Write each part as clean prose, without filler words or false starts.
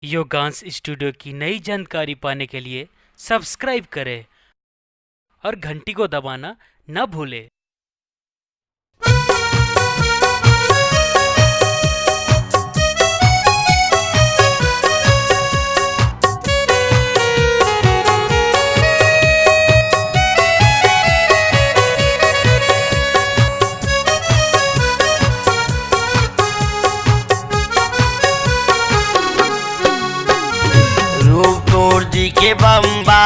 योगांश studio की नई जानकारी पाने के लिए सब्सक्राइब करें और घंटी को दबाना न भूलें। के बम्बा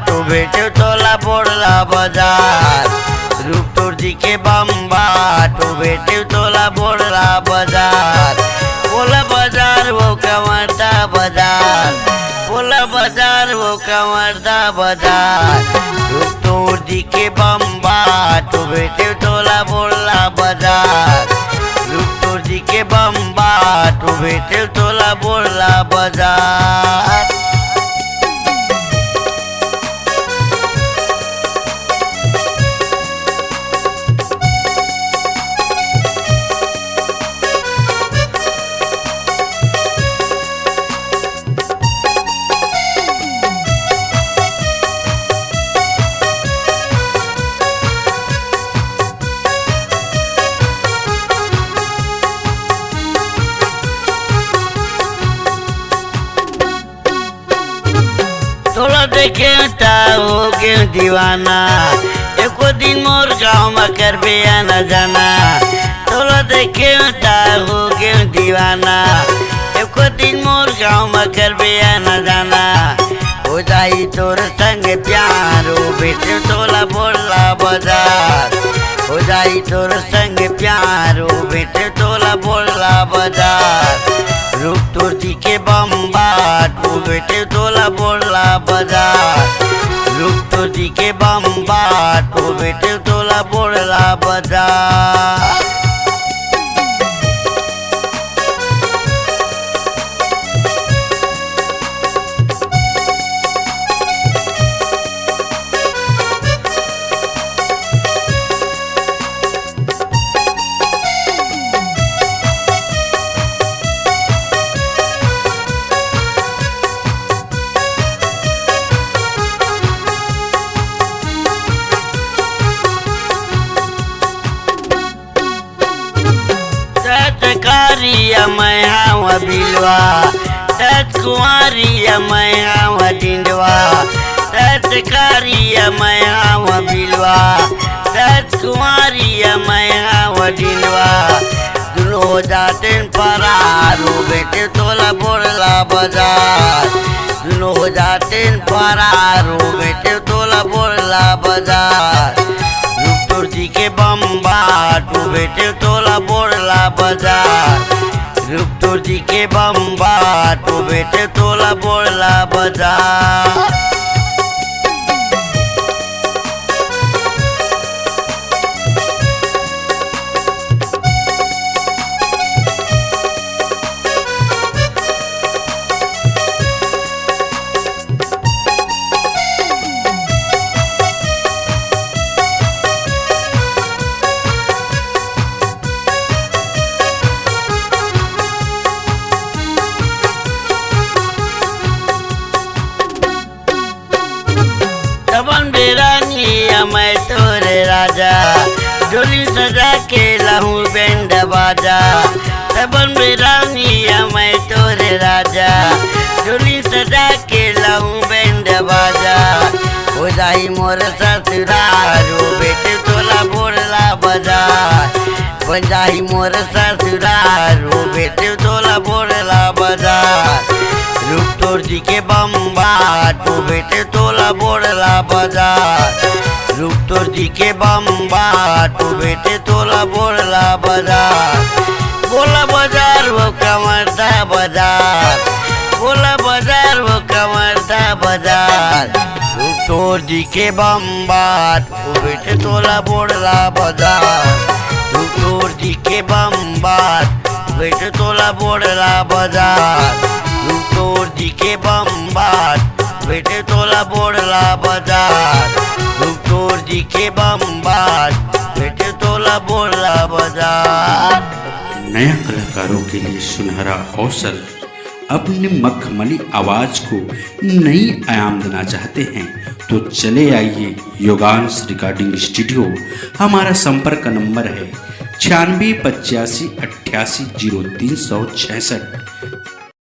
तो बेटे तोला बोड़ला बाजार रूपटोर जी के बम्बा तो बेटे तोला बोड़ला बाजार बोला बाजार वो कमरदा बाजार बोला बाजार वो कमरदा बाजार रूपटोर जी के बम्बा तो बेटे तोला बोड़ला बाजार रूपटोर जी के बम्बा तो बेटे तोला बोड़ला बाजार। तोला देखे हो गए दीवाना एको दिन मोर गाँव में कर न जाना तोला देखे हो गए दीवाना एको दिन मोर गाँव में कर न जाना हो जाई तोर संग प्यारो बेटे तोला बोला बाजार हो जाई तोर संग प्यारो बेटे तोला बोला बाजार रूपटोर जी के बम्बा तू बेटे तोला बोला बाजार रूपटोर जी के बम्बा तू बेटे तोला बोला बाजार। कारिया मैं हवा बिलवा तत कुआरिया मैं हवा डिंडवा तत कारिया मैं हवा बिलवा तत कुआरिया मैं हवा डिंडवा दुनो हो जाते परारो बेटे तोला बोला बाजार दुनो हो जाते परारो बेटे तोला बोला बाजार रूपटोर जी के बम्बा तू बेटे तोला बोला बाजार रूपटोर जी के बम्बा तू बेटे तोला बोला बाजार। मैं तोरे राजा डोली सजा के लहूं बैंड बाजा तबन बेरानिया मैं तोरे राजा डोली सजा के लहूं बैंड बाजा हो जाई मोर ससुरारो बेटे तोला बोला बाजार बन जाई मोर ससुरारो बेटे तोला बोला बाजार रूपटोर जी के बम्बा तू बेटे तोला बोला बाजार रूपटोर जी के बम्बा तू बेटे तोला बोला बाजार बोला बाजार वो कमरदा बाजार बोला बाजार वो कमरदा बाजार रूपटोर जी के बम्बा तू बेटे तोला बोला बाजार रूपटोर जी के बम्बा बेटे तोला बोला बाजार रूपटोर जी के बम्बा बेटे तोला बोला बाजार रूपटोर जी के बम्बा बेटे तोला बोला बाजार। नया कलाकारों के लिए सुनहरा अवसर अपने मखमली आवाज को नई आयाम देना चाहते हैं तो चले आइए योगांश रिकॉर्डिंग स्टूडियो। हमारा संपर्क नंबर है 96 85 88 0366।